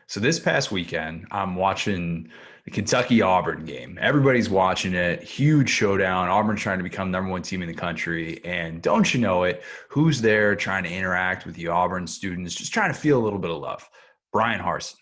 So this past weekend, I'm watching the Kentucky Auburn game. Everybody's watching it. Huge showdown. Auburn's trying to become number one team in the country. And don't you know it, who's there trying to interact with the Auburn students, just trying to feel a little bit of love? Bryan Harsin.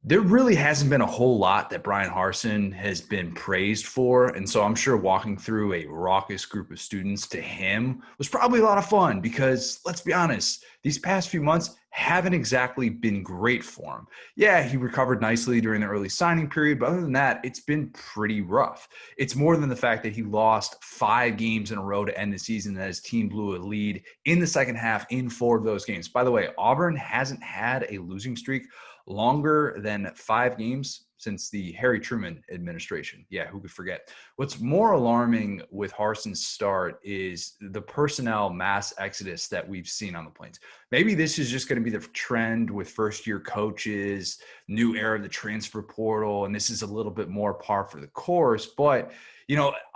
There really hasn't been a whole lot that Bryan Harsin has been praised for. And so I'm sure walking through a raucous group of students to him was probably a lot of fun because let's be honest, these past few months haven't exactly been great for him. Yeah, he recovered nicely during the early signing period, but other than that, it's been pretty rough. It's more than the fact that he lost 5 games in a row to end the season, that his team blew a lead in the second half in 4 of those games. By the way, Auburn hasn't had a losing streak longer than 5 games since the Harry Truman administration. Yeah, who could forget? What's more alarming with Harsin's start is the personnel mass exodus that we've seen on the Plains. Maybe this is just going to be the trend with first-year coaches, new era of the transfer portal, and this is a little bit more par for the course. But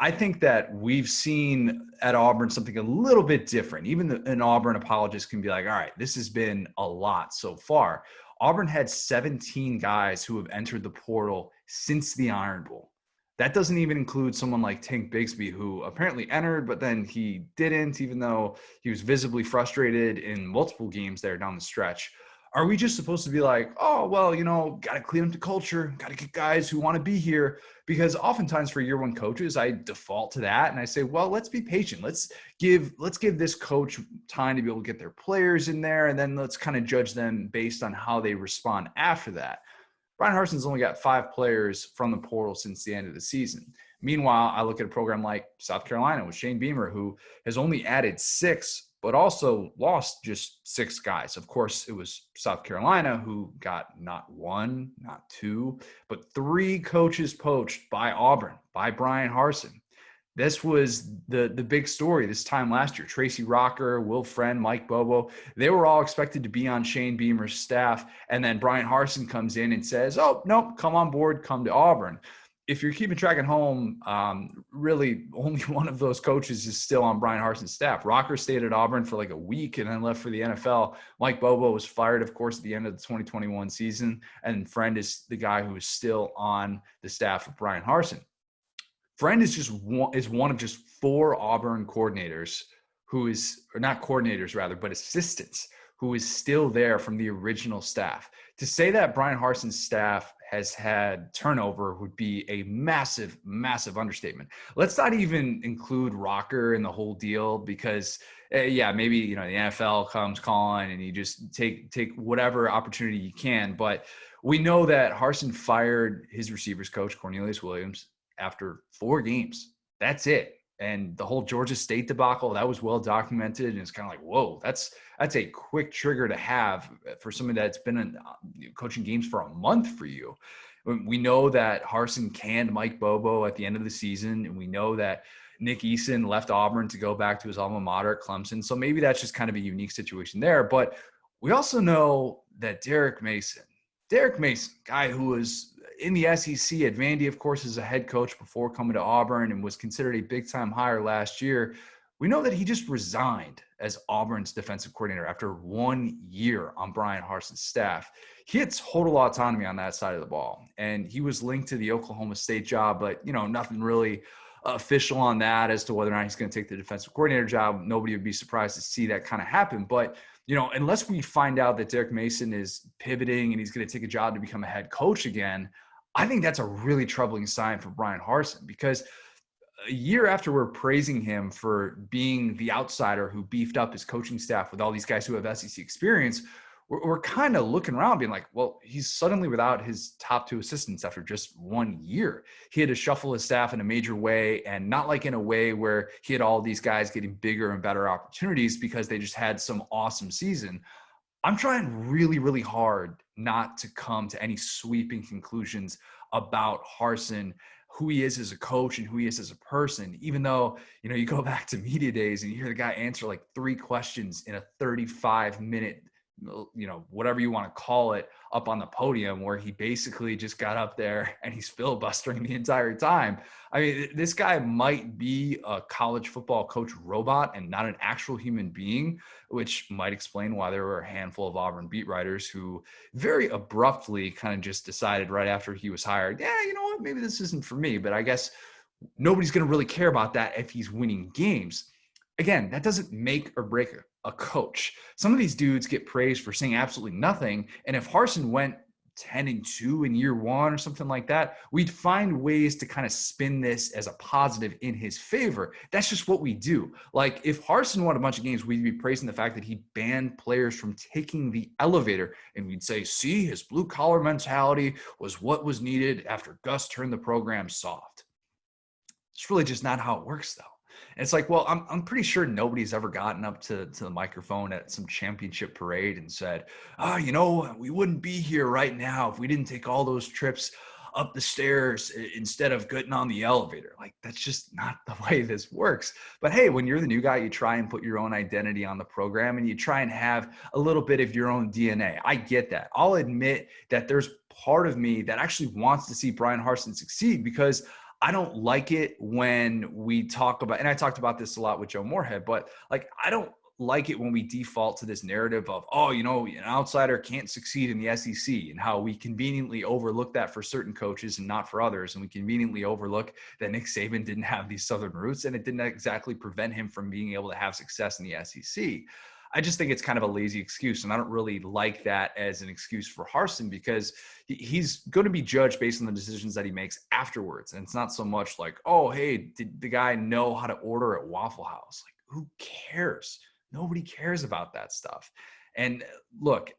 I think that we've seen at Auburn something a little bit different. Even an Auburn apologist can be like, all right, this has been a lot so far. Auburn had 17 guys who have entered the portal since the Iron Bowl. That doesn't even include someone like Tank Bigsby, who apparently entered, but then he didn't, even though he was visibly frustrated in multiple games there down the stretch. Are we just supposed to be like, oh, well, got to clean up the culture, got to get guys who want to be here? Because oftentimes for year one coaches, I default to that and I say, well, let's be patient. Let's give this coach time to be able to get their players in there, and then let's kind of judge them based on how they respond after that. Bryan Harsin's only got 5 players from the portal since the end of the season. Meanwhile, I look at a program like South Carolina with Shane Beamer, who has only added 6, but also lost just 6 guys. Of course, it was South Carolina who got not 1, not 2, but 3 coaches poached by Auburn, by Bryan Harsin. This was the big story this time last year. Tracy Rocker, Will Friend, Mike Bobo, they were all expected to be on Shane Beamer's staff. And then Bryan Harsin comes in and says, oh, nope, come on board, come to Auburn. If you're keeping track at home, really only one of those coaches is still on Bryan Harsin's staff. Rocker stayed at Auburn for like a week and then left for the NFL. Mike Bobo was fired, of course, at the end of the 2021 season. And Friend is the guy who is still on the staff of Bryan Harsin. Friend is one of just 4 Auburn coordinators who is, or not coordinators rather, but assistants who is still there from the original staff. To say that Bryan Harsin's staff has had turnover would be a massive, massive understatement. Let's not even include Rocker in the whole deal because, maybe the NFL comes calling and you just take whatever opportunity you can. But we know that Harsin fired his receivers coach Cornelius Williams after 4 games. That's it. And the whole Georgia State debacle, that was well documented. And it's kind of like, whoa, that's a quick trigger to have for somebody that's been in coaching games for a month for you. We know that Harsin canned Mike Bobo at the end of the season. And we know that Nick Eason left Auburn to go back to his alma mater, Clemson. So maybe that's just kind of a unique situation there. But we also know that Derek Mason, guy who was in the SEC at Vandy, of course, as a head coach before coming to Auburn and was considered a big-time hire last year. We know that he just resigned as Auburn's defensive coordinator after 1 year on Bryan Harsin's staff. He had total autonomy on that side of the ball, and he was linked to the Oklahoma State job, but, nothing really official on that as to whether or not he's going to take the defensive coordinator job. Nobody would be surprised to see that kind of happen. But, unless we find out that Derek Mason is pivoting and he's going to take a job to become a head coach again, I think that's a really troubling sign for Bryan Harsin, because a year after we're praising him for being the outsider who beefed up his coaching staff with all these guys who have SEC experience, we're kind of looking around being like, well, he's suddenly without his top 2 assistants after just 1 year. He had to shuffle his staff in a major way, and not like in a way where he had all these guys getting bigger and better opportunities because they just had some awesome season. I'm trying really, really hard not to come to any sweeping conclusions about Harsin, who he is as a coach and who he is as a person, even though, you go back to media days and you hear the guy answer like 3 questions in a 35-minute whatever you want to call it, up on the podium, where he basically just got up there and he's filibustering the entire time. I mean, this guy might be a college football coach robot and not an actual human being, which might explain why there were a handful of Auburn beat writers who very abruptly kind of just decided right after he was hired, yeah, you know what, maybe this isn't for me. But I guess nobody's going to really care about that if he's winning games. Again, that doesn't make or break a coach. Some of these dudes get praised for saying absolutely nothing. And if Harsin went 10-2 in year one or something like that, we'd find ways to kind of spin this as a positive in his favor. That's just what we do. Like, if Harsin won a bunch of games, we'd be praising the fact that he banned players from taking the elevator. And we'd say, see, his blue collar mentality was what was needed after Gus turned the program soft. It's really just not how it works, though. And it's like, well, I'm pretty sure nobody's ever gotten up to the microphone at some championship parade and said, we wouldn't be here right now if we didn't take all those trips up the stairs instead of getting on the elevator. Like, that's just not the way this works. But hey, when you're the new guy, you try and put your own identity on the program and you try and have a little bit of your own DNA. I get that. I'll admit that there's part of me that actually wants to see Bryan Harsin succeed, because I don't like it when we talk about, and I talked about this a lot with Joe Moorhead, but like, I don't like it when we default to this narrative of, an outsider can't succeed in the SEC, and how we conveniently overlook that for certain coaches and not for others. And we conveniently overlook that Nick Saban didn't have these Southern roots, and it didn't exactly prevent him from being able to have success in the SEC. I just think it's kind of a lazy excuse, and I don't really like that as an excuse for Harsin, because he's going to be judged based on the decisions that he makes afterwards. And it's not so much like, oh, hey, did the guy know how to order at Waffle House? Like, who cares? Nobody cares about that stuff. And look,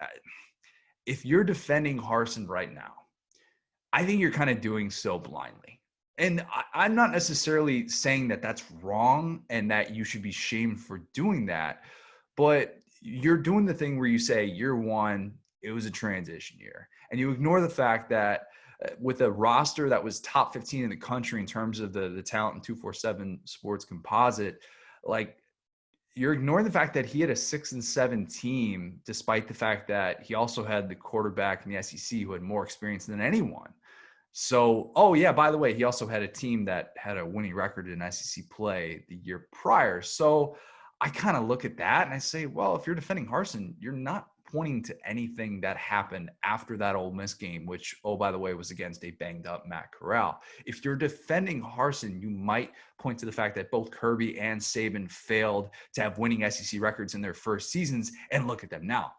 if you're defending Harsin right now, I think you're kind of doing so blindly. And I'm not necessarily saying that that's wrong and that you should be shamed for doing that. But you're doing the thing where you say year one, it was a transition year. And you ignore the fact that with a roster that was top 15 in the country in terms of the talent in 247 sports composite, like, you're ignoring the fact that he had a 6-7 team, despite the fact that he also had the quarterback in the SEC who had more experience than anyone. So, by the way, he also had a team that had a winning record in SEC play the year prior. So I kind of look at that and I say, well, if you're defending Harsin, you're not pointing to anything that happened after that Ole Miss game, which, by the way, was against a banged up Matt Corral. If you're defending Harsin, you might point to the fact that both Kirby and Saban failed to have winning SEC records in their first seasons, and look at them now.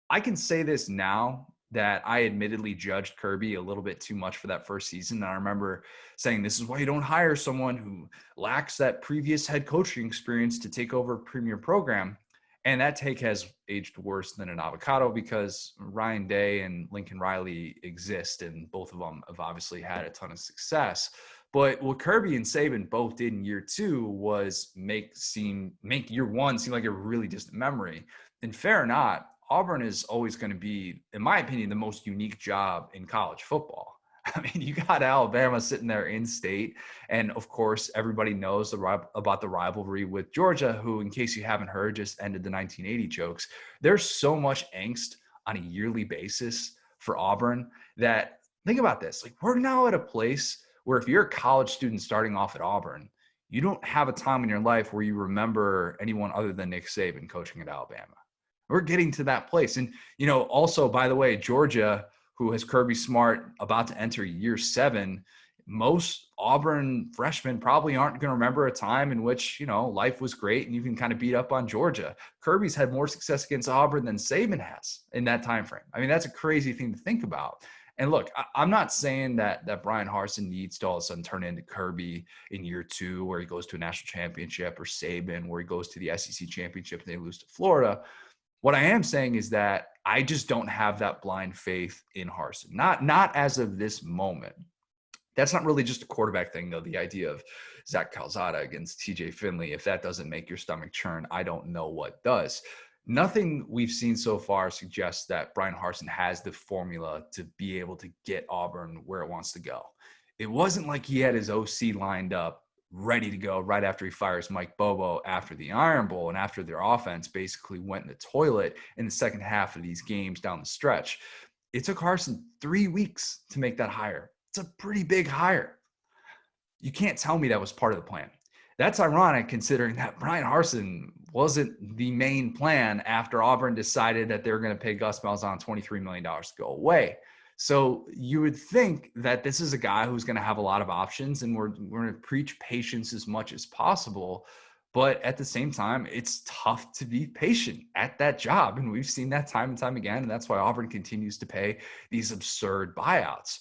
I can say this now, that I admittedly judged Kirby a little bit too much for that first season. And I remember saying, this is why you don't hire someone who lacks that previous head coaching experience to take over a premier program. And that take has aged worse than an avocado, because Ryan Day and Lincoln Riley exist, and both of them have obviously had a ton of success. But what Kirby and Saban both did in year two was make year one seem like a really distant memory. And fair or not, Auburn is always going to be, in my opinion, the most unique job in college football. I mean, you got Alabama sitting there in state. And of course, everybody knows about the rivalry with Georgia, who, in case you haven't heard, just ended the 1980 jokes. There's so much angst on a yearly basis for Auburn that, think about this. Like, we're now at a place where if you're a college student starting off at Auburn, you don't have a time in your life where you remember anyone other than Nick Saban coaching at Alabama. We're getting to that place. And, also, by the way, Georgia, who has Kirby Smart about to enter year 7, most Auburn freshmen probably aren't going to remember a time in which, life was great and you can kind of beat up on Georgia. Kirby's had more success against Auburn than Saban has in that time frame. I mean, that's a crazy thing to think about. And look, I'm not saying that Bryan Harsin needs to all of a sudden turn into Kirby in year 2, where he goes to a national championship, or Saban, where he goes to the SEC championship and they lose to Florida. What I am saying is that I just don't have that blind faith in Harsin, not as of this moment. That's not really just a quarterback thing, though. The idea of Zach Calzada against TJ Finley, if that doesn't make your stomach churn, I don't know what does. Nothing we've seen so far suggests that Bryan Harsin has the formula to be able to get Auburn where it wants to go. It wasn't like he had his OC lined up ready to go right after he fires Mike Bobo after the Iron Bowl and after their offense basically went in the toilet in the second half of these games down the stretch. It took Harsin 3 weeks to make that hire. It's a pretty big hire. You can't tell me that was part of the plan. That's ironic considering that Bryan Harsin wasn't the main plan after Auburn decided that they were going to pay Gus Malzahn $23 million to go away. So you would think that this is a guy who's going to have a lot of options, and we're going to preach patience as much as possible. But at the same time, it's tough to be patient at that job. And we've seen that time and time again. And that's why Auburn continues to pay these absurd buyouts.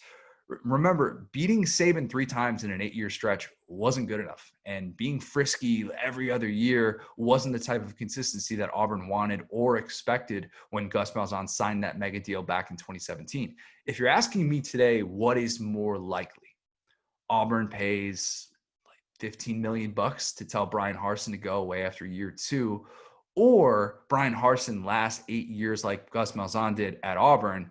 Remember, beating Saban 3 times in an 8-year stretch wasn't good enough. And being frisky every other year wasn't the type of consistency that Auburn wanted or expected when Gus Malzahn signed that mega deal back in 2017. If you're asking me today, what is more likely? Auburn pays like 15 million bucks to tell Bryan Harsin to go away after year 2, or Bryan Harsin last 8 years like Gus Malzahn did at Auburn.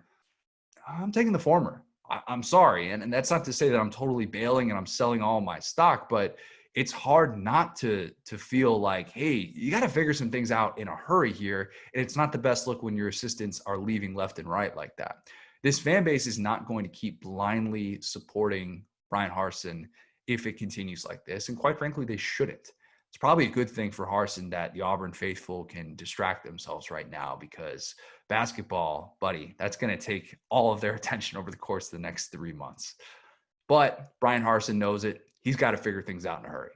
I'm taking the former. I'm sorry. And that's not to say that I'm totally bailing and I'm selling all my stock, but it's hard not to feel like, hey, you got to figure some things out in a hurry here. And it's not the best look when your assistants are leaving left and right like that. This fan base is not going to keep blindly supporting Bryan Harsin if it continues like this. And quite frankly, they shouldn't. It's probably a good thing for Harsin that the Auburn faithful can distract themselves right now, because basketball, buddy, that's going to take all of their attention over the course of the next 3 months. But Bryan Harsin knows it. He's got to figure things out in a hurry.